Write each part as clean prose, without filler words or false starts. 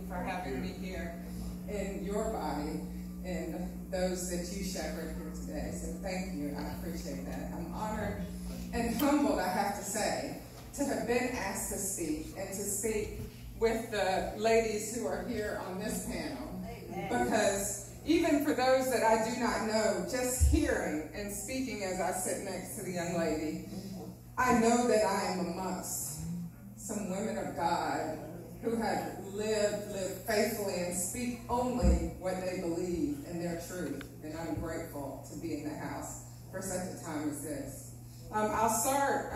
for having me here in your body and those that you shepherd here today. So thank you. I appreciate that. I'm honored and humbled, I have to say, to have been asked to speak and to speak with the ladies who are here on this panel. Amen. Because even for those that I do not know, just hearing and speaking as I sit next to the young lady, I know that I am amongst some women of God who have lived faithfully and speak only what they believe in their truth. And I'm grateful to be in the house for such a time as this. I'll start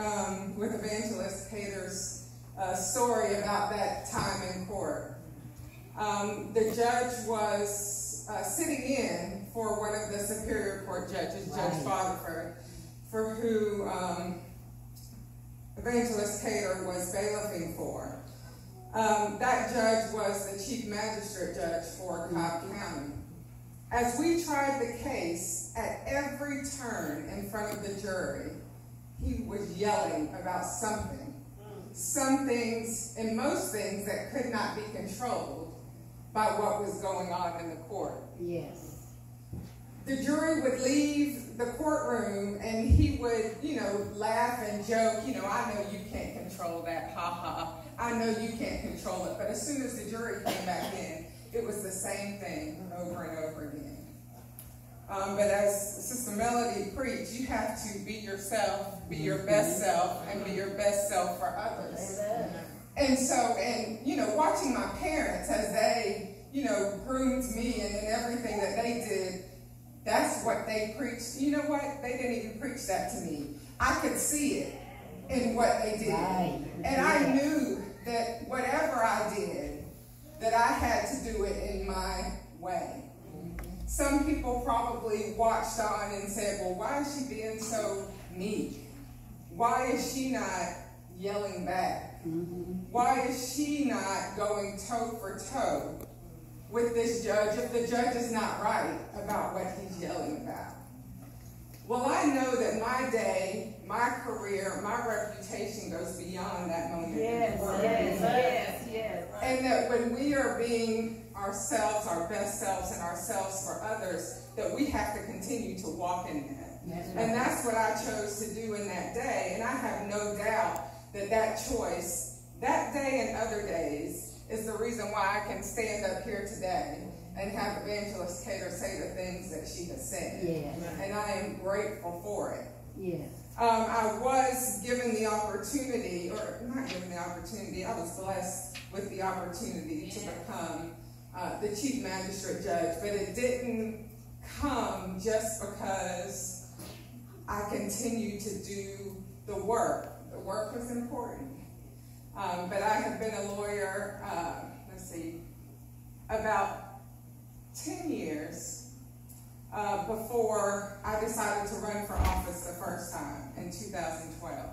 with Evangelist Cater's story about that time in court. The judge was sitting in for one of the Superior Court judges, Judge Fodderford, for who Evangelist Cater was bailiffing for. That judge was the chief magistrate judge for Cobb County. As we tried the case, at every turn in front of the jury, he was yelling about something. Some things, and most things, that could not be controlled by what was going on in the court. Yes. The jury would leave the courtroom and he would, laugh and joke. I know you can't control that, ha ha. I know you can't control it. But as soon as the jury came back in, it was the same thing over and over again. But as Sister Melody preached, you have to be yourself, be your best self, and be your best self for others. Amen. And so, watching my parents as they, groomed me and in everything that they did, that's what they preached. You know what? They didn't even preach that to me. I could see it in what they did. Right. And I knew that whatever I did, that I had to do it in my way. Some people probably watched on and said, well, why is she being so meek? Why is she not yelling back? Why is she not going toe for toe with this judge if the judge is not right about what he's yelling about? Well, I know that my day, my career, my reputation goes beyond that moment. Yes. And that when we are being ourselves, our best selves, and ourselves for others, that we have to continue to walk in that. Yes. And that's what I chose to do in that day. And I have no doubt that that choice, that day and other days, is the reason why I can stand up here today and have Evangelist Cater say the things that she has said. Yes. And I am grateful for it. Yes. I was given the opportunity, or not given the opportunity, I was blessed with the opportunity to become the chief magistrate judge, but it didn't come just because I continued to do the work. The work was important. But I have been a lawyer, about 10 years before I decided to run for office the first time in 2012.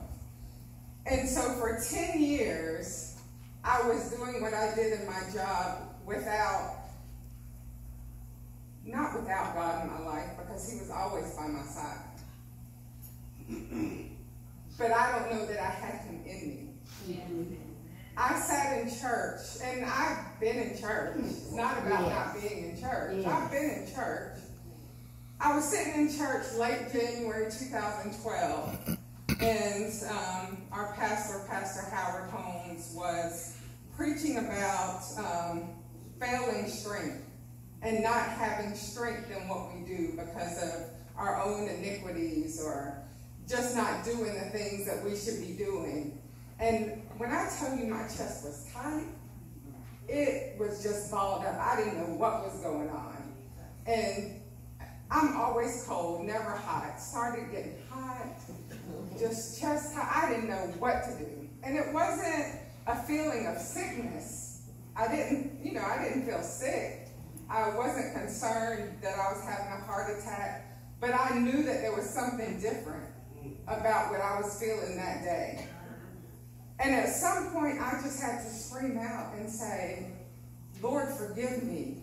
And so for 10 years, I was doing what I did in my job not without God in my life, because he was always by my side. But I don't know that I had him in me. I sat in church, and I've been in church. It's not about not being in church. I've been in church. I was sitting in church late January 2012, and our pastor, Pastor Howard Holmes, was preaching about failing strength and not having strength in what we do because of our own iniquities or just not doing the things that we should be doing. And when I tell you my chest was tight, it was just balled up. I didn't know what was going on. And I'm always cold, never hot. Started getting hot, just chest high. I didn't know what to do. And it wasn't a feeling of sickness. I didn't feel sick. I wasn't concerned that I was having a heart attack, but I knew that there was something different about what I was feeling that day. And at some point, I just had to scream out and say, Lord, forgive me.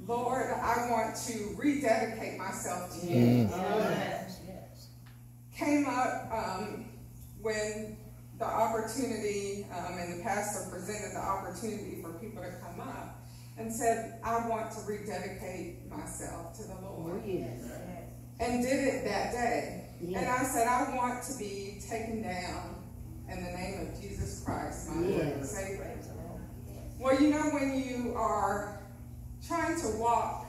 Lord, I want to rededicate myself to you. Yes. Came up when the opportunity, and the pastor presented the opportunity for people to come up. and said, I want to rededicate myself to the Lord. Oh, yes. And did it that day. Yes. And I said, I want to be taken down in the name of Jesus Christ, my Lord and Savior. Well, you know, when you are trying to walk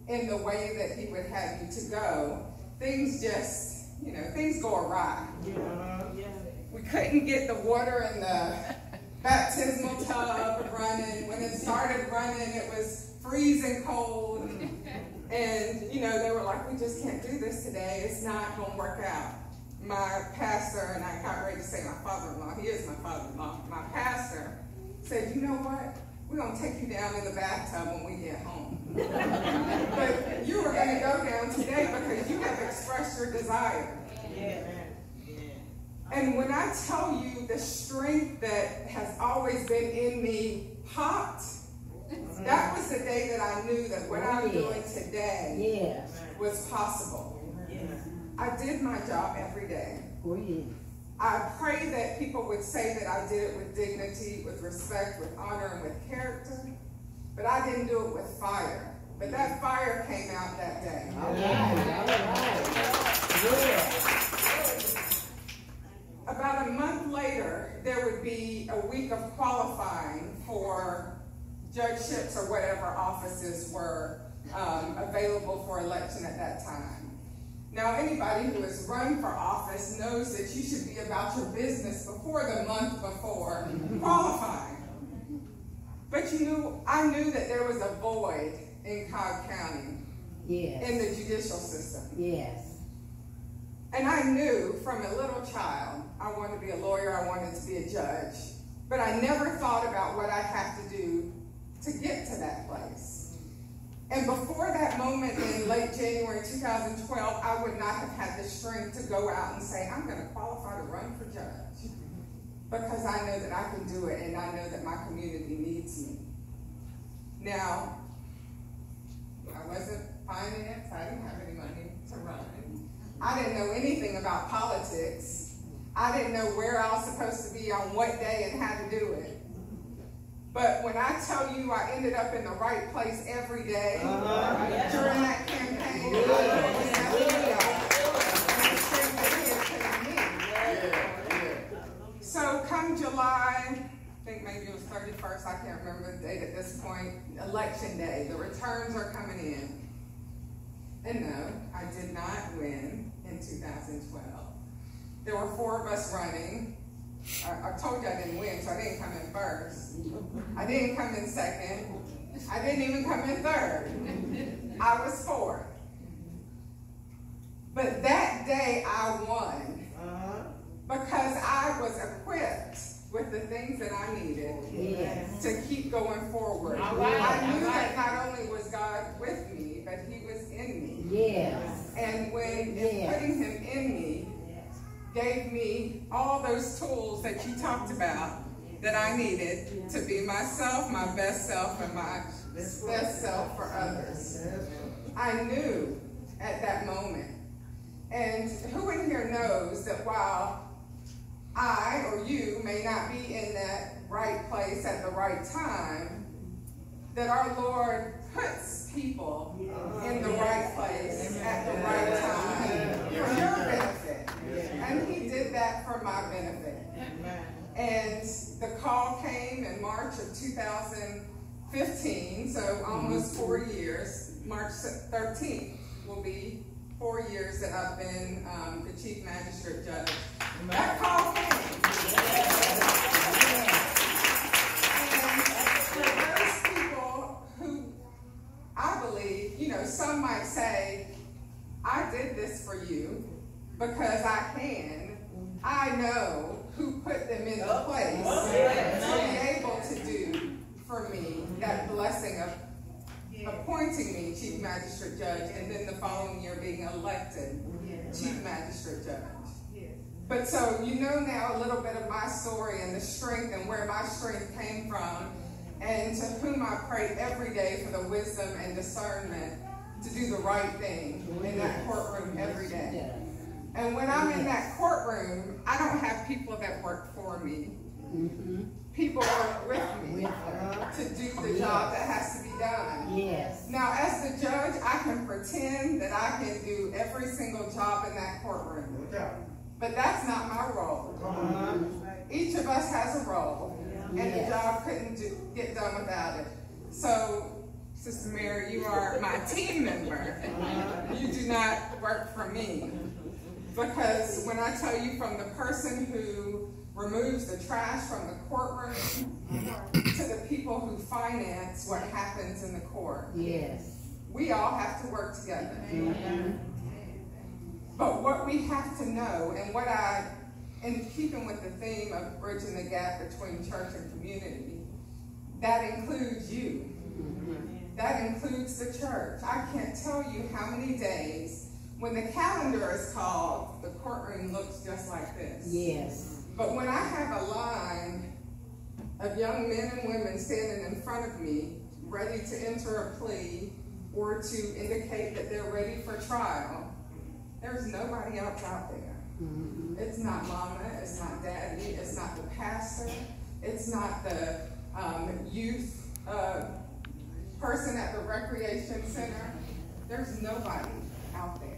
in the way that he would have you to go, things just, you know, things go awry. We couldn't get the water in the baptismal tub running. When it started running, it was freezing cold. And, you know, they were like, we just can't do this today. It's not going to work out. My pastor, and I got ready to say my father-in-law, he is my father-in-law, my pastor said, you know what? We're going to take you down in the bathtub when we get home. But you were going to go down today because you have expressed your desire. Yeah. And when I tell you the strength that has always been in me popped, that was the day that I knew that what I'm doing today was possible. I did my job every day. I pray that people would say that I did it with dignity, with respect, with honor, and with character. But I didn't do it with fire. But that fire came out that day. All right. About a month later, there would be a week of qualifying for judgeships or whatever offices were available for election at that time. Now, anybody who has run for office knows that you should be about your business before the month before qualifying. But I knew that there was a void in Cobb County in the judicial system. Yes. And I knew from a little child, I wanted to be a lawyer, I wanted to be a judge. But I never thought about what I have to do to get to that place. And before that moment in late January 2012, I would not have had the strength to go out and say, I'm going to qualify to run for judge. Because I know that I can do it, and I know that my community needs me. Now, I wasn't financed, I didn't have any money to run. I didn't know anything about politics. I didn't know where I was supposed to be on what day and how to do it. But when I tell you I ended up in the right place every day during that campaign, So come July, I think maybe it was 31st, I can't remember the date at this point, election day, the returns are coming in. And no, I did not win in 2012. There were 4 of us running. I told you I didn't win, so I didn't come in first. I didn't come in second. I didn't even come in third. I was 4th. But that day I won because I was equipped with the things that I needed to keep going forward. I knew that not only was God with me, but he was in me. And when putting him in me gave me all those tools that you talked about that I needed to be myself, my best self, and my best self for others. I knew at that moment. And who in here knows that while I or you may not be in that right place at the right time, that our Lord puts people in the right place at the right time for your benefit. And he did that for my benefit. And the call came in March of 2015, so almost 4 years. March 13th will be 4 years that I've been the chief magistrate judge. That call came. And for those people who, I believe, some might say, I did this for you because I can. I know who put them in the place to be able to do for me that blessing of appointing me chief magistrate judge, and then the following year being elected chief magistrate judge. But so you know now a little bit of my story and the strength and where my strength came from, and to whom I pray every day for the wisdom and discernment to do the right thing in that courtroom every day. And when I'm in that courtroom, I don't have people that work for me. people work with me to do the job that has to be done. Yes. Now, as the judge, I can pretend that I can do every single job in that courtroom. But that's not my role. Each of us has a role, and the job couldn't get done without it. So, Sister Mary, you are my team member. You do not work for me. Because when I tell you, from the person who removes the trash from the courtroom to the people who finance what happens in the court, we all have to work together. But what we have to know, and what in keeping with the theme of bridging the gap between church and community, that includes you. That includes the church. I can't tell you how many days when the calendar is called, the courtroom looks just like this. Yes. But when I have a line of young men and women standing in front of me, ready to enter a plea or to indicate that they're ready for trial, there's nobody else out there. It's not mama, it's not daddy, it's not the pastor, it's not the youth person at the recreation center. There's nobody out there.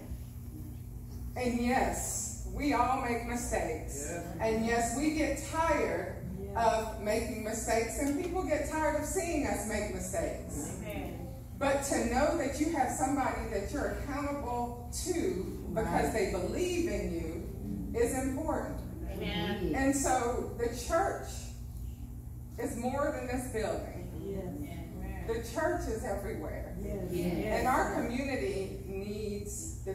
And yes, we all make mistakes. And yes, we get tired of making mistakes, and people get tired of seeing us make mistakes. But to know that you have somebody that you're accountable to because they believe in you is important. Amen. And so the church is more than this building. The church is everywhere. And our community needs the